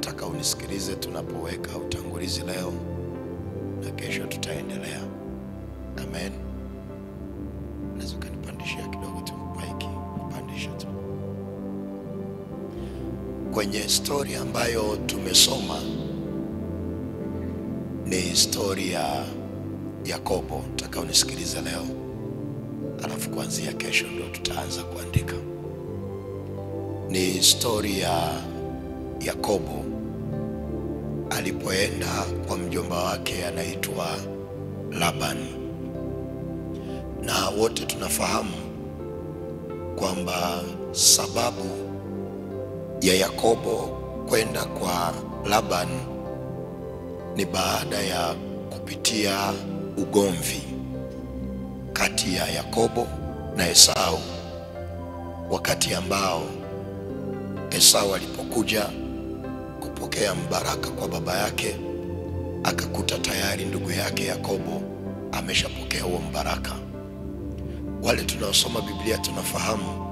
nataka unisikilize tunapoweka utangulizi leo na kesho tutaendelea. Amen. Naweza kanipandishia kidogo tu mic, pandisha tu. Kwenye story ambayo tumesoma ni story ya Yakobo. Nataka unisikilize leo, alafu kuanzia kesho ndio tutaanza kuandika. Ni story ya Yakobo alipoenda kwa mjomba wake anaitwa Laban. Na wote tunafahamu kwamba sababu ya Yakobo kwenda kwa Laban ni baada ya kupitia ugomvi kati ya Yakobo na Esau, wakati ambao Esau alipokuja kupokea mbaraka kwa baba yake, akakuta tayari ndugu yake Yakobo ameshapokea huo mbaraka. Wale tunaosoma Biblia tunafahamu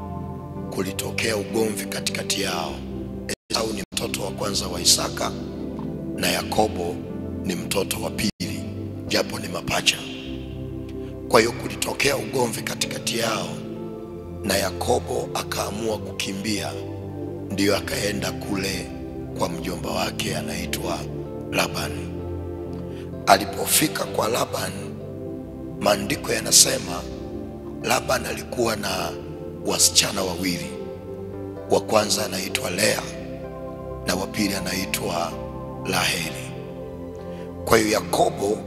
kulitokea ugomvi katikati yao. Esau ni mtoto wa kwanza wa Isaka na Yakobo ni mtoto wa pili, japo ni mapacha. Kwa hiyo kulitokea ugomvi katikati yao na Yakobo akaamua kukimbia, ndio akaenda kule kwa mjomba wake anaitwa Laban. Alipofika kwa Laban, maandiko yanasema Laban alikuwa na wasichana wawili. Wa kwanza anaitwa Lea na wa pili anaitwa Raheli. Kwa hiyo Yakobo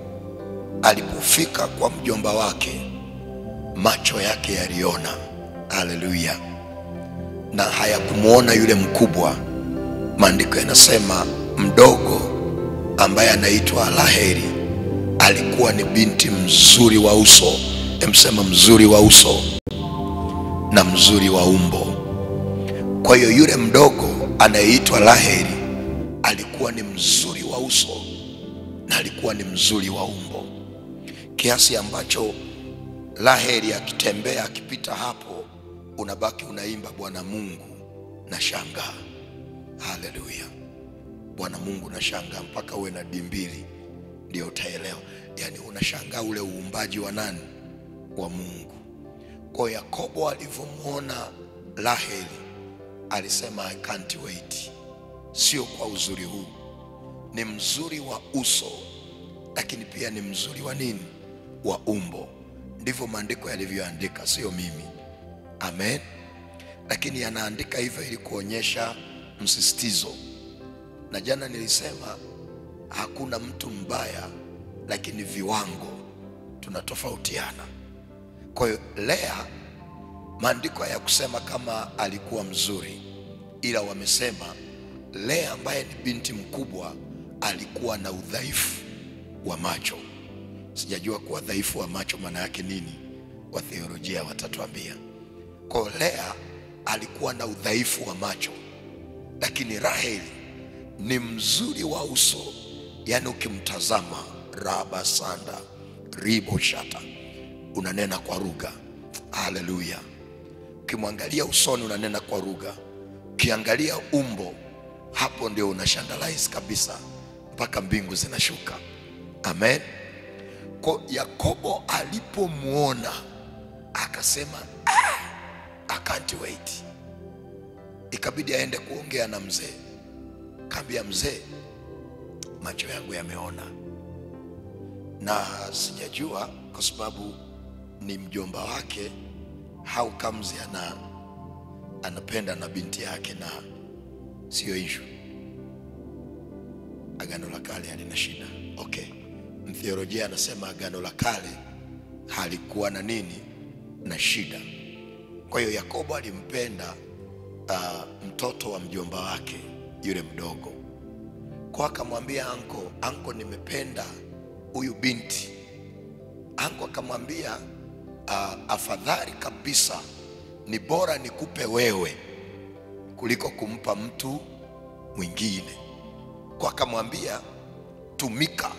alipofika kwa mjomba wake, macho yake yaliona, haleluya, na hayakumuona yule mkubwa. Maandiko yanasema mdogo ambaye anaitwa Raheli alikuwa ni binti mzuri wa uso, emsema mzuri wa uso na mzuri wa umbo. Kwa hiyo yule mdogo anayeitwa Raheli alikuwa ni mzuri wa uso na alikuwa ni mzuri wa umbo, kiasi ambacho Raheli akitembea akipita hapo unabaki unaimba Bwana Mungu na shangaa. Haleluya. Bwana Mungu na shangaa, mpaka uwe na dimbili ndio utaelewa. Yani unashangaa ule uumbaji wa nani? Wa Mungu. Kwa Yakobo alivyomuona Raheli alisema I can't wait. Sio kwa uzuri huu, ni mzuri wa uso lakini pia ni mzuri wa nini? Wa umbo. Ndivyo maandiko yalivyoandika, sio mimi. Amen. Lakini yanaandika hivyo ili kuonyesha msisitizo. Na jana nilisema hakuna mtu mbaya, lakini viwango tunatofautiana. Kwa hiyo Lea, maandiko hayakusema kama alikuwa mzuri, ila wamesema Lea ambaye ni binti mkubwa alikuwa na udhaifu wa macho. Sijajua kuwa dhaifu wa macho maana yake nini, wa theolojia watatuambia. Kwa hiyo Lea alikuwa na udhaifu wa macho, lakini Raheli ni mzuri wa uso. Yani ukimtazama raba sanda ribo shata, unanena kwa lugha. Haleluya. Ukimwangalia usoni unanena kwa lugha. Ukiangalia umbo, hapo ndio unashandalize kabisa mpaka mbingu zinashuka. Amen. Kwa Yakobo alipomuona akasema I can't wait. Ikabidi aende kuongea na mzee. Kaambia mzee, macho yangu yameona, na sijajua kwa sababu ni mjomba wake, how comes anapenda na binti yake na sio issue. Agano la Kale halina shida. Okay. Mtheolojia anasema Agano la Kale halikuwa na nini? Na shida. Kwa hiyo Yakobo alimpenda mtoto wa mjomba wake yule mdogo. Kwa akamwambia anko nimependa huyu binti. Anko akamwambia afadhali kabisa ni bora nikupe wewe kuliko kumpa mtu mwingine. Kwa akamwambia tumika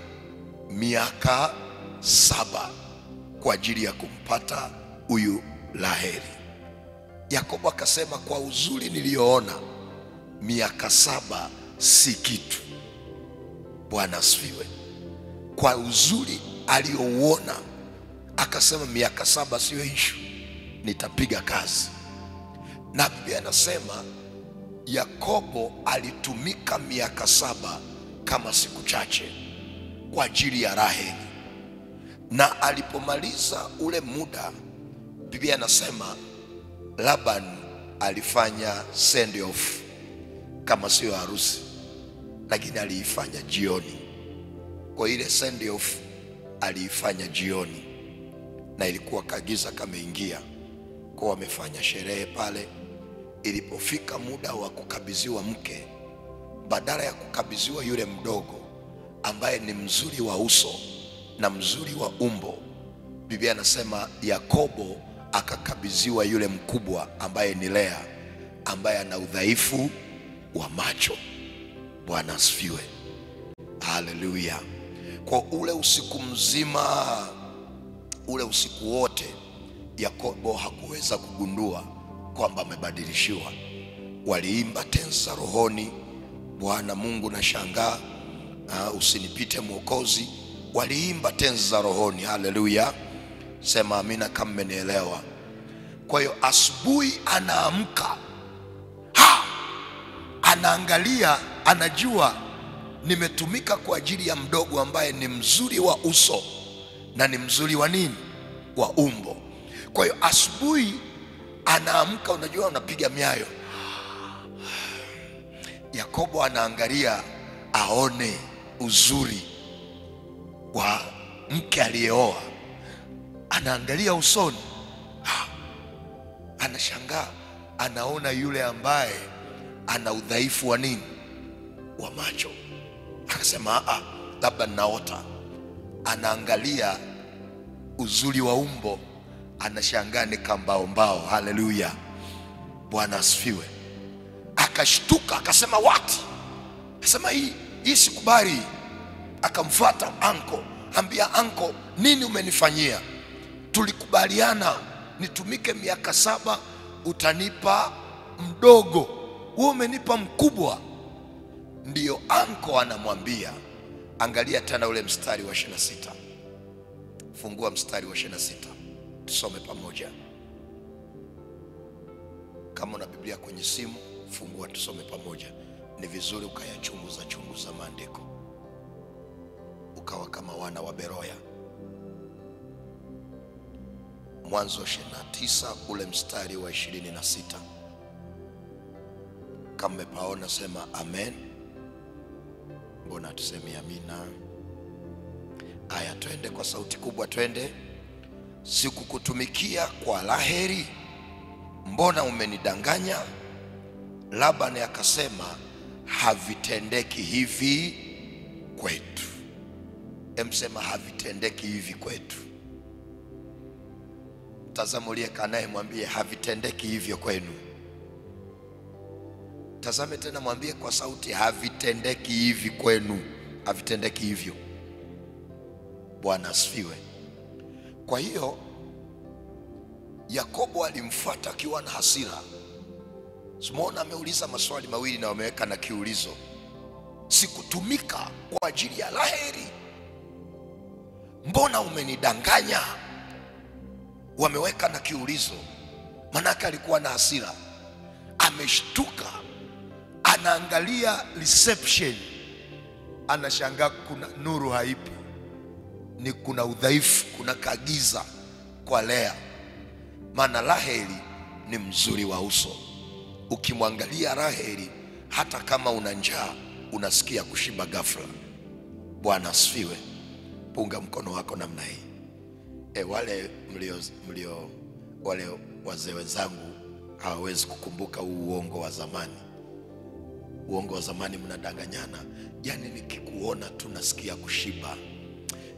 miaka 7 kwa ajili ya kumpata huyu Raheli. Yakobo akasema kwa uzuri niliyoona miaka 7 si kitu. Bwana asifiwe. Kwa uzuri aliouona akasema miaka 7 sio issue, nitapiga kazi. Na Biblia inasema Yakobo alitumika miaka 7 kama siku chache kwa ajili ya Raheli, na alipomaliza ule muda, Biblia inasema Laban alifanya send off, kama sio harusi lakini aliifanya jioni. Kwa ile send off aliifanya jioni, na ilikuwa kagiza kameingia, kwa wamefanya sherehe pale. Ilipofika muda wa kukabidhiwa mke, badala ya kukabidhiwa yule mdogo ambaye ni mzuri wa uso na mzuri wa umbo, Biblia inasema Yakobo akakabidhiwa yule mkubwa ambaye ni Lea, ambaye ana udhaifu wa macho. Bwana asifiwe. Haleluya. Kwa ule usiku mzima, ule usiku wote, Yakobo hakuweza kugundua kwamba amebadilishiwa. Waliimba tenzi za rohoni, Bwana Mungu na shangaa, usinipite Mwokozi. Waliimba tenzi za rohoni. Haleluya. Sema amina kama mmenielewa. Kwa hiyo asubuhi anaamka, anaangalia, anajua nimetumika kwa ajili ya mdogo ambaye ni mzuri wa uso na ni mzuri wa nini, wa umbo. Kwa hiyo asubuhi anaamka, unajua unapiga miayo. Yakobo anaangalia aone uzuri wa mke aliyeoa, anaangalia usoni, anashangaa, anaona yule ambaye ana udhaifu wa nini, wa macho. Akasema labda naota. Anaangalia uzuri wa umbo, anashangaa ni kambaombao. Haleluya. Bwana asifiwe. Akashtuka, akasema what? Akasema hii sikubali. Akamfuata anko, ambia anko, nini umenifanyia? Tulikubaliana nitumike miaka 7, utanipa mdogo, wewe umenipa mkubwa. Ndiyo anko anamwambia, angalia tena ule mstari wa 26. Fungua mstari wa 26 tusome pamoja. Kama una Biblia kwenye simu, fungua tusome pamoja. Ni vizuri ukayachunguza maandiko, ukawa kama wana wa Beroya. Mwanzo 29 ule mstari wa 26. Kama umepaona sema amen. Mbona tuseme amina? Aya, twende kwa sauti kubwa, twende. Sikukutumikia kwa laheri, mbona umenidanganya? Labani akasema, havitendeki hivi kwetu. Emsema havitendeki hivi kwetu. Tazama uliyekaa naye, mwambie havitendeki hivyo kwenu. Tazame tena, mwambie kwa sauti, havitendeki hivi kwenu. Havitendeki hivyo. Bwana asifiwe. Kwa hiyo Yakobo alimfuata akiwa na hasira. Simona ameuliza maswali mawili na wameweka na kiulizo. Sikutumika kwa ajili ya laheri, mbona umenidanganya? Wameweka na kiulizo, manake alikuwa na hasira. Ameshtuka, anaangalia reception, anashangaa kuna nuru haipo, ni kuna udhaifu, kuna kagiza kwa Lea. Maana Raheli ni mzuri wa uso. Ukimwangalia Raheli, hata kama una njaa unasikia kushiba ghafla. Bwana asifiwe. Punga mkono wako namna hii. Wale wale wazee wenzangu hawawezi kukumbuka uongo wa zamani. Uongo wa zamani mnadanganyana. Yani nikikuona tu nasikia kushiba.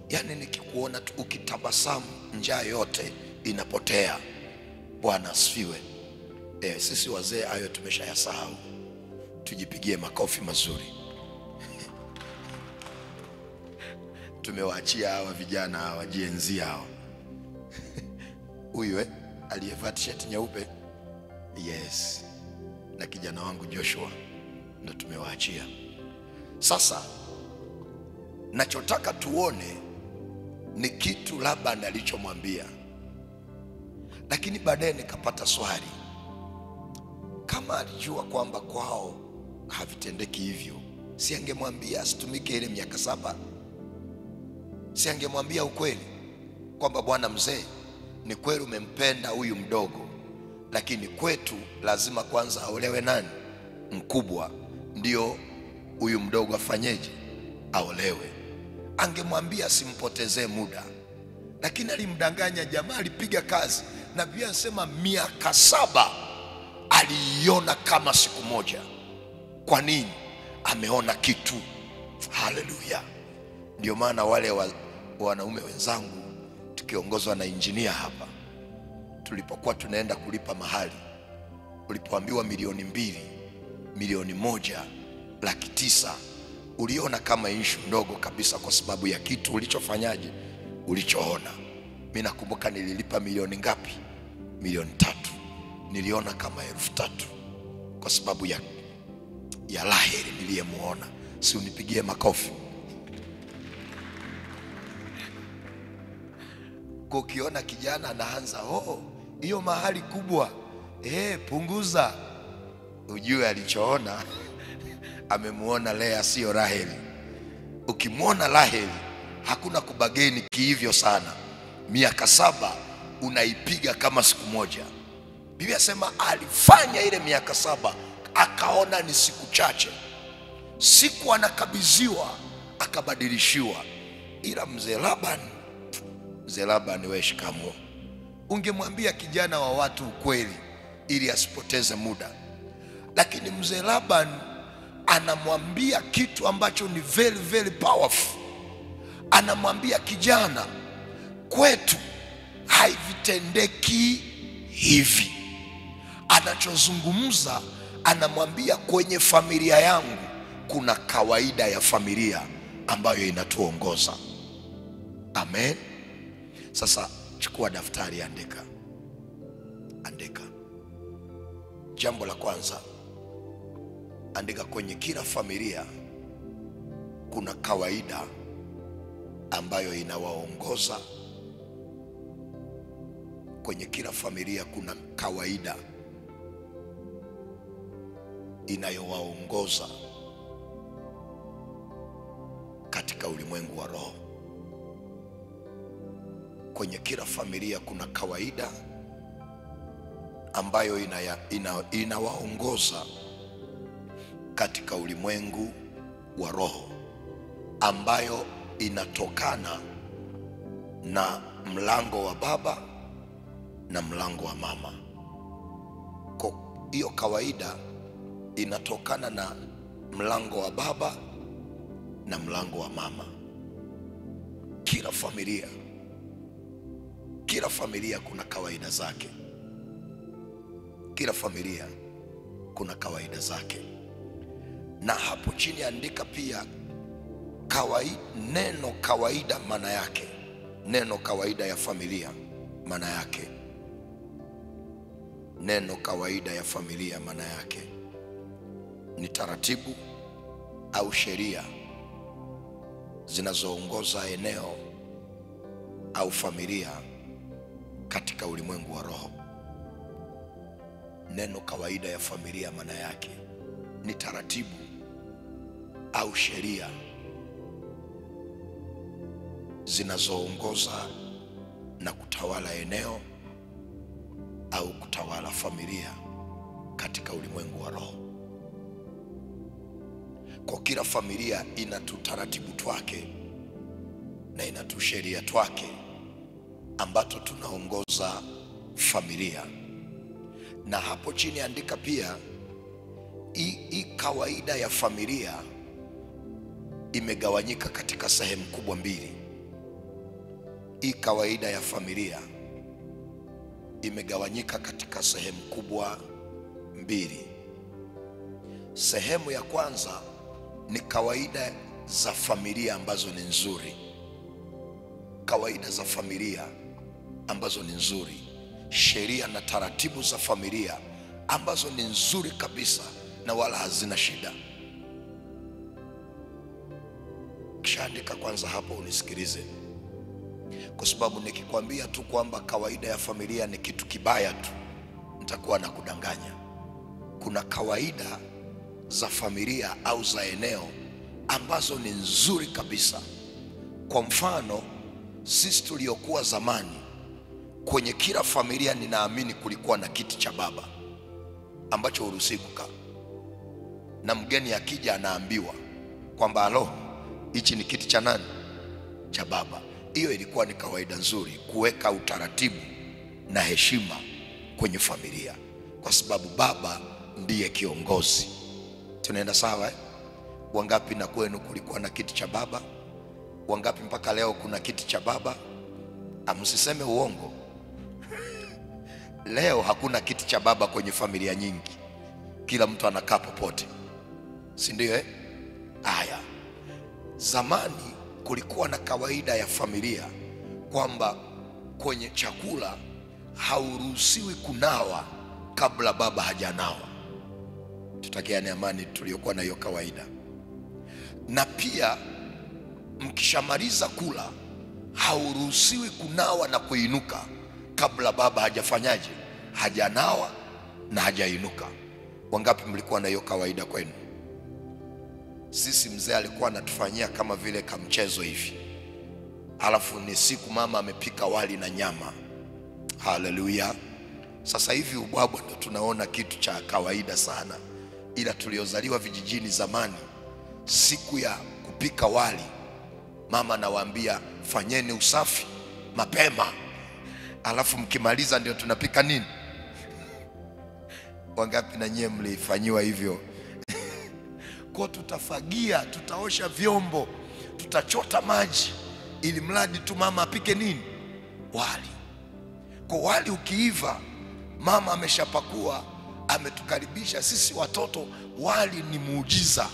Yani nikikuona tu ukitabasamu njaa yote inapotea. Bwana asifiwe. Sisi wazee hayo tumeshayasahau. Tujipigie makofi mazuri. Tumewaachia hawa vijana hawa Gen hao. Huyu aliyevaa t-shirt nyeupe, yes, na kijana wangu Joshua, ndo tumewaachia. Sasa nachotaka tuone ni kitu Labani alichomwambia, lakini baadaye nikapata swali, kama alijua kwamba kwao havitendeki hivyo, si angemwambia asitumike ile miaka 7? Si angemwambia ukweli kwamba bwana mzee, ni kweli umempenda huyu mdogo, lakini kwetu lazima kwanza aolewe nani? Mkubwa, ndio huyu mdogo afanyeje? Aolewe. Angemwambia simpotezee muda, lakini alimdanganya. Jamaa alipiga kazi, na Biblia inasema miaka 7 aliiona kama siku moja. Kwa nini? Ameona kitu. Haleluya! Ndio maana wale wanaume wenzangu tukiongozwa na injinia hapa, tulipokuwa tunaenda kulipa mahali, ulipoambiwa milioni 2, milioni 1,900,000, uliona kama issue ndogo kabisa, kwa sababu ya kitu ulichofanyaje? Ulichoona. Mimi nakumbuka nililipa milioni ngapi? Milioni 3. Niliona kama 3,000 kwa sababu ya Raheli niliyemuona. Si unipigie makofi. Ukiona kijana anaanza hiyo mahali kubwa, punguza, ujue alichoona amemuona Lea, sio Raheli. Ukimwona Raheli hakuna kubageni kihivyo sana. Miaka 7 unaipiga kama siku moja. Biblia sema alifanya ile miaka 7, akaona ni siku chache. Siku anakabidhiwa akabadilishiwa. Ila mzee Labani, wewe shikamoo. Ungemwambia kijana wa watu ukweli ili asipoteze muda, lakini mzee Labani anamwambia kitu ambacho ni very very powerful. Anamwambia kijana, kwetu haivitendeki hivi. Anachozungumza, anamwambia kwenye familia yangu kuna kawaida ya familia ambayo inatuongoza. Amen. Sasa chukua daftari, andika. Jambo la kwanza, andika, kwenye kila familia kuna kawaida ambayo inawaongoza. Kwenye kila familia kuna kawaida inayowaongoza katika ulimwengu wa roho. Kwenye kila familia kuna kawaida ambayo inawaongoza katika ulimwengu wa roho, ambayo inatokana na mlango wa baba na mlango wa mama. Kwa hiyo kawaida inatokana na mlango wa baba na mlango wa mama. Kila familia kuna kawaida zake. Kila familia kuna kawaida zake. Na hapo chini andika pia neno kawaida maana yake. Neno kawaida ya familia maana yake. Neno kawaida ya familia maana yake ni taratibu au sheria zinazoongoza eneo au familia katika ulimwengu wa roho. Neno kawaida ya familia maana yake ni taratibu au sheria zinazoongoza na kutawala eneo au kutawala familia katika ulimwengu wa roho. Kwa kila familia ina tutaratibu twake na ina tusheria twake ambato tunaongoza familia. Na hapo chini andika pia hii kawaida ya familia imegawanyika katika sehemu kubwa 2. Hii kawaida ya familia imegawanyika katika sehemu kubwa 2. Sehemu ya kwanza ni kawaida za familia ambazo ni nzuri. Kawaida za familia ambazo ni nzuri, sheria na taratibu za familia ambazo ni nzuri kabisa na wala hazina shida. Kishaandika kwanza hapo unisikilize, kwa sababu nikikwambia tu kwamba kawaida ya familia ni kitu kibaya tu nitakuwa na kudanganya. Kuna kawaida za familia au za eneo ambazo ni nzuri kabisa. Kwa mfano, sisi tuliokuwa zamani, kwenye kila familia ninaamini kulikuwa na kiti cha baba ambacho huruhusiwi kukaa, na mgeni akija anaambiwa kwamba alo, hichi ni kiti cha nani? Cha baba. Hiyo ilikuwa ni kawaida nzuri, kuweka utaratibu na heshima kwenye familia, kwa sababu baba ndiye kiongozi. Tunaenda sawa eh? Wangapi na kwenu kulikuwa na kiti cha baba? Wangapi mpaka leo kuna kiti cha baba? Msiseme uongo. Leo hakuna kiti cha baba kwenye familia nyingi, kila mtu anakaa popote, si ndio eh? Haya, zamani kulikuwa na kawaida ya familia kwamba kwenye chakula hauruhusiwi kunawa kabla baba hajanawa. Tutakiane amani tuliokuwa na hiyo kawaida. Na pia mkishamaliza kula hauruhusiwi kunawa na kuinuka kabla baba hajafanyaje? Hajanawa na hajainuka. Wangapi mlikuwa na hiyo kawaida kwenu? Sisi mzee alikuwa anatufanyia kama vile kamchezo hivi, alafu ni siku mama amepika wali na nyama. Haleluya. Sasa hivi ubwabwa ndio tunaona kitu cha kawaida sana, ila tuliozaliwa vijijini zamani, siku ya kupika wali mama anawaambia fanyeni usafi mapema, alafu mkimaliza ndio tunapika nini? Wangapi na nyie mlifanyiwa hivyo? Kwa tutafagia, tutaosha vyombo, tutachota maji, ili mradi tu mama apike nini? Wali. Kwa wali ukiiva, mama ameshapakua, ametukaribisha sisi watoto. Wali ni muujiza.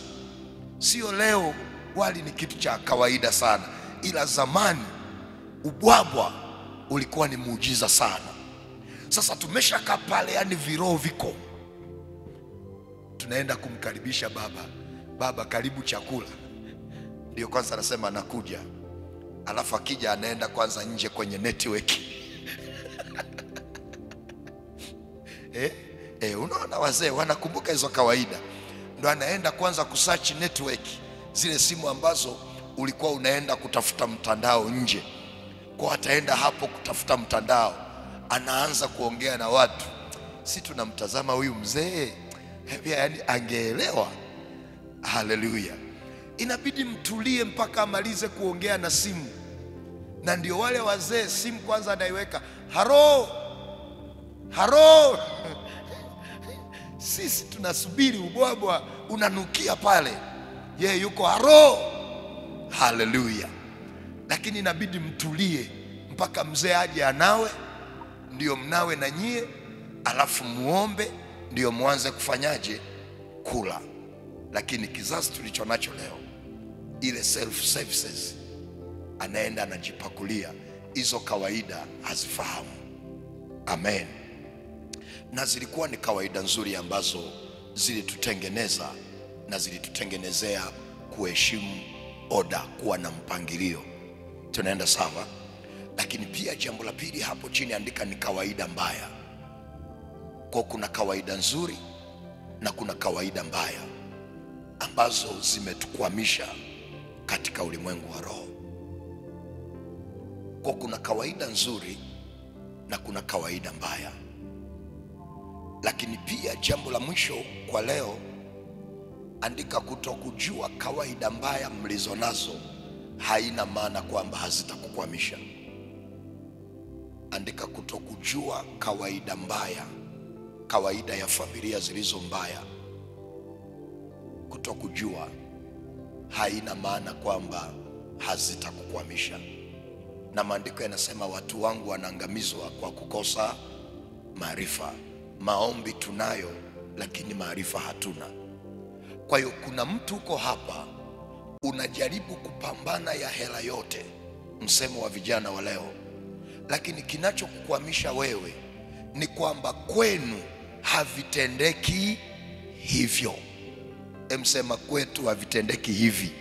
Sio leo wali ni kitu cha kawaida sana, ila zamani ubwabwa ulikuwa ni muujiza sana. Sasa tumeshakaa pale, yani viroho viko, tunaenda kumkaribisha baba. Baba, karibu chakula. Ndio kwanza anasema nakuja, alafu akija anaenda kwanza nje kwenye network. Unaona wazee wanakumbuka hizo kawaida. Ndio anaenda kwanza kusearch network, zile simu ambazo ulikuwa unaenda kutafuta mtandao nje. Kwa ataenda hapo kutafuta mtandao, anaanza kuongea na watu. Si tunamtazama huyu mzee, yani angeelewa. Haleluya. Inabidi mtulie mpaka amalize kuongea na simu. Na ndio wale wazee, simu kwanza anaiweka haro haro. Sisi tunasubiri ubwabwa unanukia pale, yeye yuko haro. Haleluya. Lakini inabidi mtulie mpaka mzee aje anawe, ndio mnawe na nyie, alafu muombe, ndio muanze kufanyaje? Kula. Lakini kizazi tulicho nacho leo, ile self services, anaenda anajipakulia, hizo kawaida hazifahamu. Amen. Na zilikuwa ni kawaida nzuri ambazo zilitutengeneza na zilitutengenezea kuheshimu oda, kuwa na mpangilio. Tunaenda sawa? Lakini pia jambo la pili hapo chini andika ni kawaida mbaya. Kwa kuna kawaida nzuri na kuna kawaida mbaya ambazo zimetukwamisha katika ulimwengu wa roho. Kwa kuna kawaida nzuri na kuna kawaida mbaya. Lakini pia jambo la mwisho kwa leo, andika kutokujua kawaida mbaya mlizo nazo haina maana kwamba hazitakukwamisha. Andika kutokujua kawaida mbaya, kawaida ya familia zilizo mbaya. Kutokujua haina maana kwamba hazitakukwamisha. Na maandiko yanasema watu wangu wanaangamizwa kwa kukosa maarifa. Maombi tunayo lakini maarifa hatuna. Kwa hiyo kuna mtu uko hapa unajaribu kupambana ya hela yote, msemo wa vijana wa leo, lakini kinachokukwamisha wewe ni kwamba kwenu havitendeki hivyo. Emsema kwetu havitendeki hivi.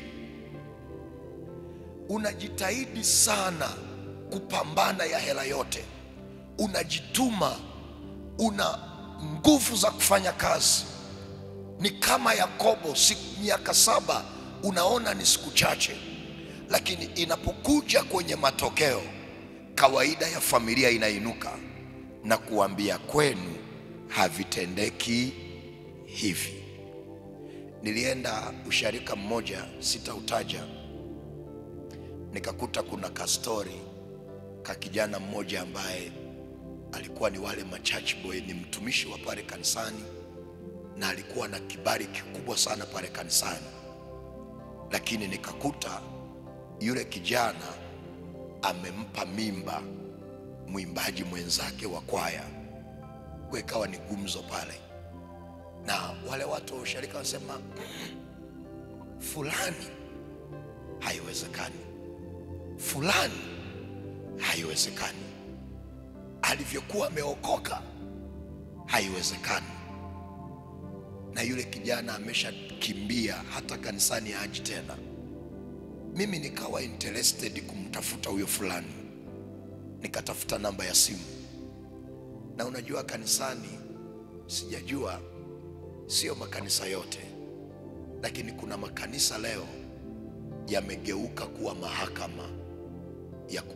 unajitahidi sana kupambana ya hela yote, unajituma, una nguvu za kufanya kazi. Ni kama Yakobo, miaka 7 unaona ni siku chache, lakini inapokuja kwenye matokeo, kawaida ya familia inainuka na kuambia kwenu havitendeki hivi. Nilienda usharika mmoja, sitautaja, nikakuta kuna kastori ka kijana mmoja ambaye alikuwa ni wale church boy, ni mtumishi wa pale kanisani na alikuwa na kibali kikubwa sana pale kanisani. Lakini nikakuta yule kijana amempa mimba mwimbaji mwenzake wa kwaya. Kwa ikawa ni gumzo pale, na wale watu wa usharika wasema fulani haiwezekani, fulani haiwezekani, alivyokuwa ameokoka haiwezekani. Na yule kijana ameshakimbia, hata kanisani haji tena. Mimi nikawa interested kumtafuta huyo fulani, nikatafuta namba ya simu. Na unajua kanisani, sijajua, sio makanisa yote, lakini kuna makanisa leo yamegeuka kuwa mahakama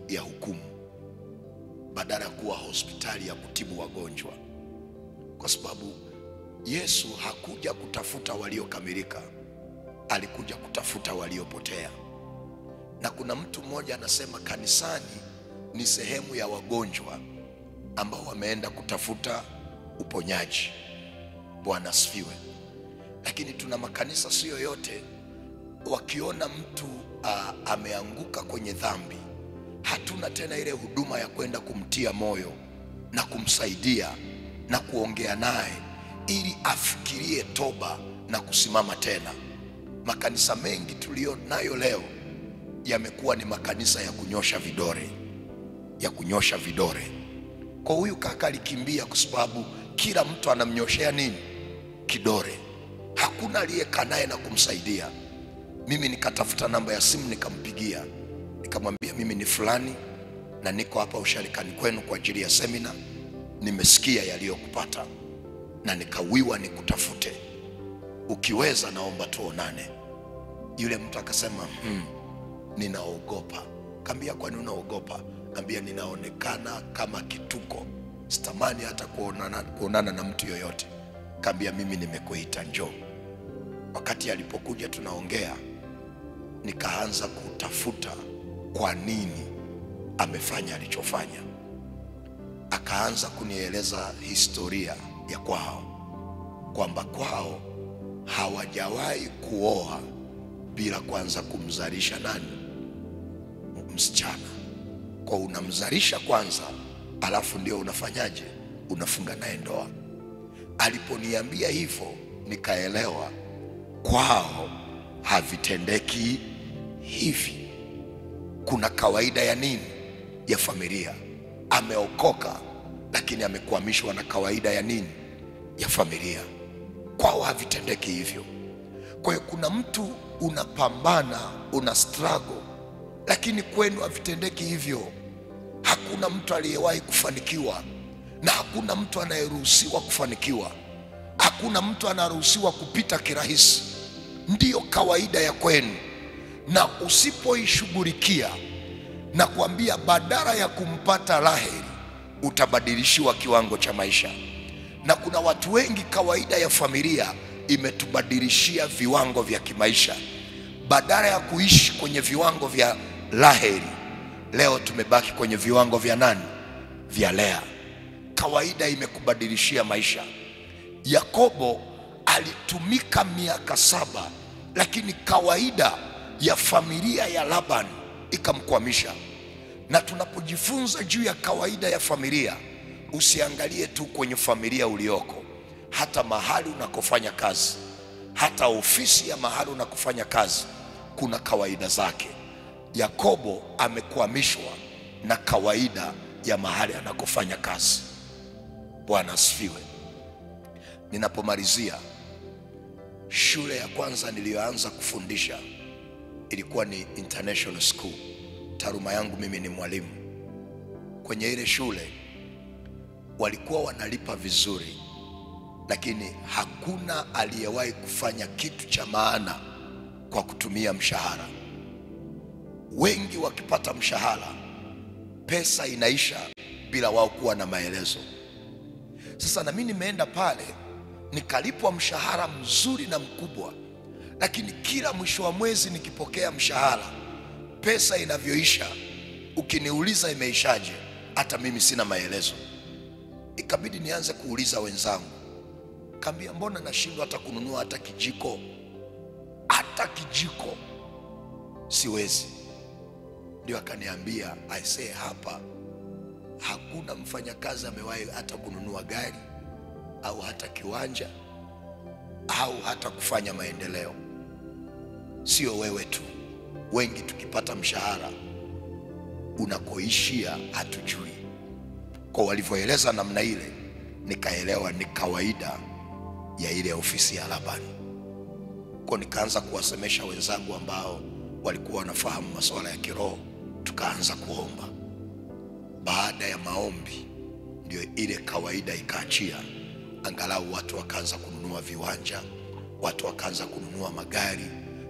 ya hukumu badala ya kuwa hospitali ya kutibu wagonjwa, kwa sababu Yesu hakuja kutafuta waliokamilika, alikuja kutafuta waliopotea. Na kuna mtu mmoja anasema kanisani ni sehemu ya wagonjwa ambao wameenda kutafuta uponyaji. Bwana asifiwe. Lakini tuna makanisa sio yote, wakiona mtu ameanguka kwenye dhambi, hatuna tena ile huduma ya kwenda kumtia moyo na kumsaidia na kuongea naye ili afikirie toba na kusimama tena. Makanisa mengi tulio nayo leo yamekuwa ni makanisa ya kunyosha vidore, ya kunyosha vidore. Kwa huyu kaka alikimbia kwa sababu kila mtu anamnyoshea nini? Kidore. Hakuna aliyekaa naye na kumsaidia. Mimi nikatafuta namba ya simu, nikampigia, nikamwambia mimi ni fulani na niko hapa usharikani kwenu kwa ajili ya semina, nimesikia yaliyokupata na nikawiwa nikutafute, ukiweza naomba tuonane. Yule mtu akasema ninaogopa. Kambia kwa nini unaogopa? Ambia ninaonekana kama kituko, sitamani hata kuonana na mtu yoyote. Kambia mimi nimekuita, njoo. Wakati alipokuja tunaongea, nikaanza kutafuta kwa nini amefanya alichofanya. Akaanza kunieleza historia ya kwao, kwamba kwao hawajawahi kuoa bila kwanza kumzalisha nani? Msichana. Kwa unamzalisha kwanza, alafu ndio unafanyaje? Unafunga naye ndoa. Aliponiambia hivyo nikaelewa kwao havitendeki hivi. Kuna kawaida ya nini? Ya familia. Ameokoka lakini amekwamishwa na kawaida ya nini? Ya familia. Kwao havitendeki hivyo. Kwa hiyo kuna mtu unapambana, una struggle, lakini kwenu havitendeki hivyo. Hakuna mtu aliyewahi kufanikiwa na hakuna mtu anayeruhusiwa kufanikiwa. Hakuna mtu anaruhusiwa kupita kirahisi. Ndiyo kawaida ya kwenu, na usipoishughulikia na kuambia badala ya kumpata Raheli utabadilishiwa kiwango cha maisha. Na kuna watu wengi kawaida ya familia imetubadilishia viwango vya kimaisha. Badala ya kuishi kwenye viwango vya Raheli, leo tumebaki kwenye viwango vya nani? Vya Lea. Kawaida imekubadilishia maisha. Yakobo alitumika miaka 7, lakini kawaida ya familia ya Laban ikamkwamisha. Na tunapojifunza juu ya kawaida ya familia, usiangalie tu kwenye familia ulioko, hata mahali unakofanya kazi, hata ofisi ya mahali unakofanya kazi kuna kawaida zake. Yakobo amekwamishwa na kawaida ya mahali anakofanya kazi. Bwana asifiwe. Ninapomalizia, shule ya kwanza niliyoanza kufundisha ilikuwa ni international school. Taaluma yangu mimi ni mwalimu. Kwenye ile shule walikuwa wanalipa vizuri, lakini hakuna aliyewahi kufanya kitu cha maana kwa kutumia mshahara. Wengi wakipata mshahara, pesa inaisha bila wao kuwa na maelezo. Sasa na mimi nimeenda pale nikalipwa mshahara mzuri na mkubwa, lakini kila mwisho wa mwezi nikipokea mshahara, pesa inavyoisha, ukiniuliza imeishaje, hata mimi sina maelezo. Ikabidi nianze kuuliza wenzangu, kaambia mbona nashindwa hata kununua hata kijiko? Hata kijiko siwezi. Ndio akaniambia, I say hapa hakuna mfanyakazi amewahi hata kununua gari au hata kiwanja au hata kufanya maendeleo. Sio wewe tu, wengi tukipata mshahara unakoishia hatujui. Kwa walivyoeleza namna ile, nikaelewa ni kawaida ya ile ofisi ya Labani. Kwa nikaanza kuwasemesha wenzangu ambao walikuwa wanafahamu masuala ya kiroho, tukaanza kuomba. Baada ya maombi ndio ile kawaida ikaachia. Angalau watu wakaanza kununua viwanja, watu wakaanza kununua magari,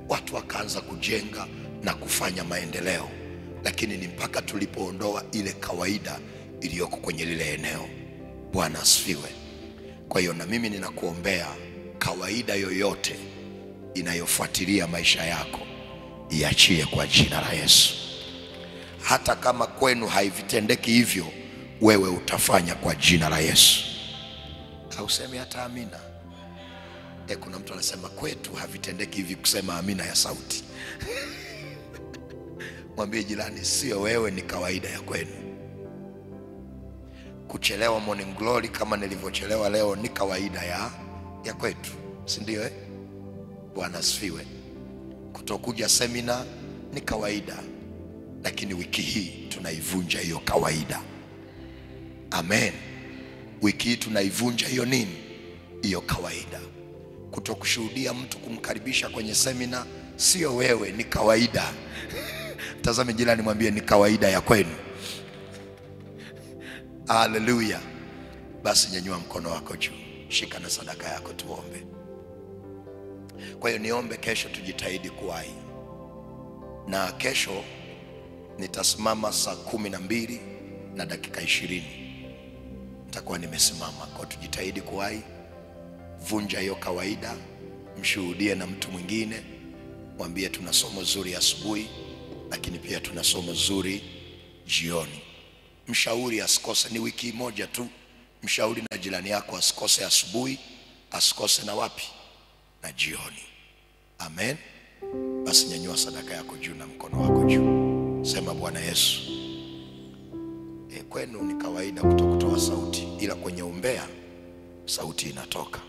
watu wakaanza kujenga na kufanya maendeleo. Lakini ni mpaka tulipoondoa ile kawaida iliyoko kwenye lile eneo. Bwana asifiwe. Kwa hiyo na mimi ninakuombea kawaida yoyote inayofuatilia maisha yako iachie kwa jina la Yesu. Hata kama kwenu haivitendeki hivyo, wewe utafanya kwa jina la Yesu. Hausemi hata amina? Kuna mtu anasema kwetu havitendeki hivi, kusema amina ya sauti. Mwambie jirani, sio wewe, ni kawaida ya kwenu. Kuchelewa morning glory kama nilivyochelewa leo ni kawaida ya kwetu, si ndio? Bwana asifiwe. Kutokuja semina ni kawaida, lakini wiki hii tunaivunja hiyo kawaida. Amen. Wiki hii tunaivunja hiyo nini? Hiyo kawaida. Kutokushuhudia mtu kumkaribisha kwenye semina sio wewe, ni kawaida. Tazame jirani, mwambie ni kawaida ya kwenu. Haleluya. Basi nyanyua mkono wako juu, shika na sadaka yako, tuombe. Kwa hiyo niombe kesho tujitahidi kuwahi. Na kesho nitasimama saa 12:20 nitakuwa nimesimama. Kwa tujitahidi kuwahi. Vunja hiyo kawaida. Mshuhudie na mtu mwingine, mwambie tuna somo zuri asubuhi, lakini pia tuna somo zuri jioni. Mshauri asikose, ni wiki moja tu. Mshauri na jirani yako asikose asubuhi, asikose na wapi? Na jioni. Amen. Basi nyanyua sadaka yako juu na mkono wako juu. Sema, Bwana Yesu, kwenu ni kawaida kutokutoa sauti, ila kwenye umbea sauti inatoka.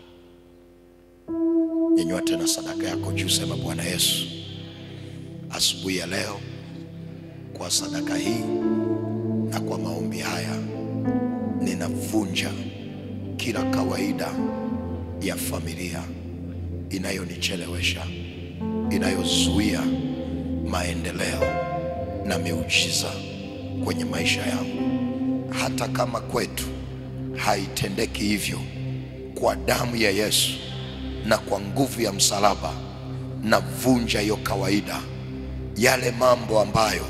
Nyanyua tena sadaka yako juu, sema, Bwana Yesu, asubuhi ya leo kwa sadaka hii na kwa maombi haya ninavunja kila kawaida ya familia inayonichelewesha, inayozuia maendeleo na miujiza kwenye maisha yangu. Hata kama kwetu haitendeki hivyo, kwa damu ya Yesu na kwa nguvu ya msalaba navunja hiyo kawaida. Yale mambo ambayo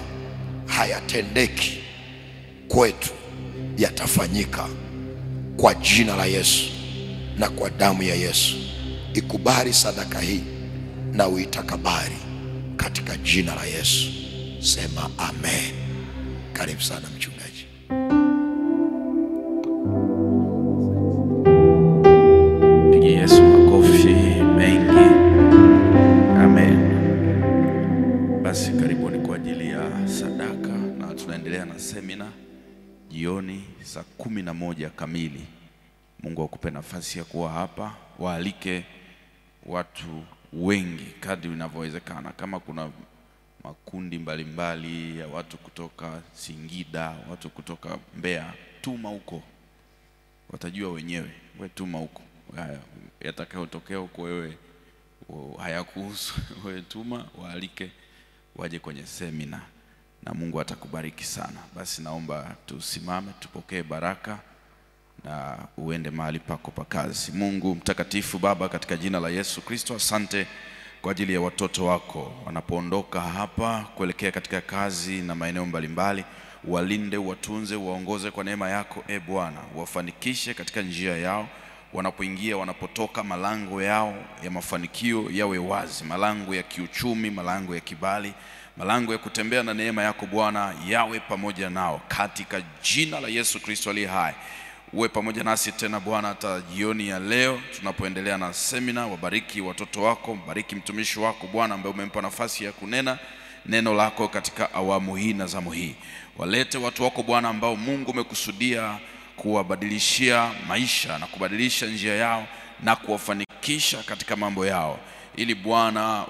hayatendeki kwetu yatafanyika kwa jina la Yesu na kwa damu ya Yesu. Ikubali sadaka hii na uitakabari katika jina la Yesu. Sema amen. Karibu sana mchungaji. Pigie Yesu makofi mengi. Amen. Basi karibuni kwa ajili ya sadaka, na tunaendelea na semina jioni saa 11 kamili. Mungu akupe nafasi ya kuwa hapa. Waalike watu wengi kadri inavyowezekana. Kama kuna makundi mbalimbali ya watu kutoka Singida, watu kutoka Mbeya, tuma huko. Watajua wenyewe. Wewe tuma huko. Yatakayotokea huko wewe hayakuhusu. Wewe tuma, waalike waje kwenye semina na Mungu atakubariki sana. Basi naomba tusimame tupokee baraka na uende mahali pako pa kazi. Mungu mtakatifu, Baba, katika jina la Yesu Kristo, asante kwa ajili ya watoto wako wanapoondoka hapa kuelekea katika kazi na maeneo mbalimbali. Walinde, watunze, waongoze kwa neema yako Bwana. Wafanikishe katika njia yao wanapoingia, wanapotoka. Malango yao ya mafanikio yawe wazi, malango ya kiuchumi, malango ya kibali, malango ya kutembea na neema yako Bwana yawe pamoja nao katika jina la Yesu Kristo aliye hai. Uwe pamoja nasi tena Bwana hata jioni ya leo tunapoendelea na semina. Wabariki watoto wako, bariki mtumishi wako Bwana ambaye umempa nafasi ya kunena neno lako katika awamu hii na zamu hii. Walete watu wako Bwana ambao Mungu umekusudia kuwabadilishia maisha na kubadilisha njia yao na kuwafanikisha katika mambo yao, ili Bwana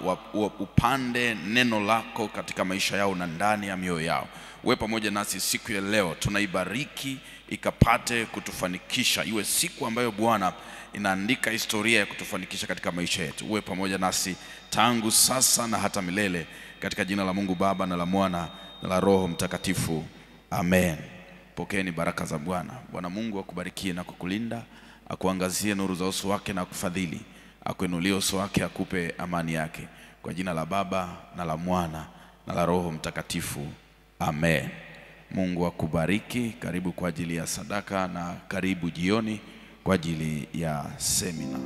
upande neno lako katika maisha yao na ndani ya mioyo yao. Uwe pamoja nasi siku ya leo, tunaibariki ikapate kutufanikisha, iwe siku ambayo Bwana inaandika historia ya kutufanikisha katika maisha yetu. Uwe pamoja nasi tangu sasa na hata milele, katika jina la Mungu Baba na la Mwana na la Roho Mtakatifu, amen. Pokeeni baraka za Bwana. Bwana Mungu akubarikie na kukulinda, akuangazie nuru za uso wake na kufadhili, akuinulie uso wake, akupe amani yake, kwa jina la Baba na la Mwana na la Roho Mtakatifu, amen. Mungu akubariki. Karibu kwa ajili ya sadaka na karibu jioni kwa ajili ya semina.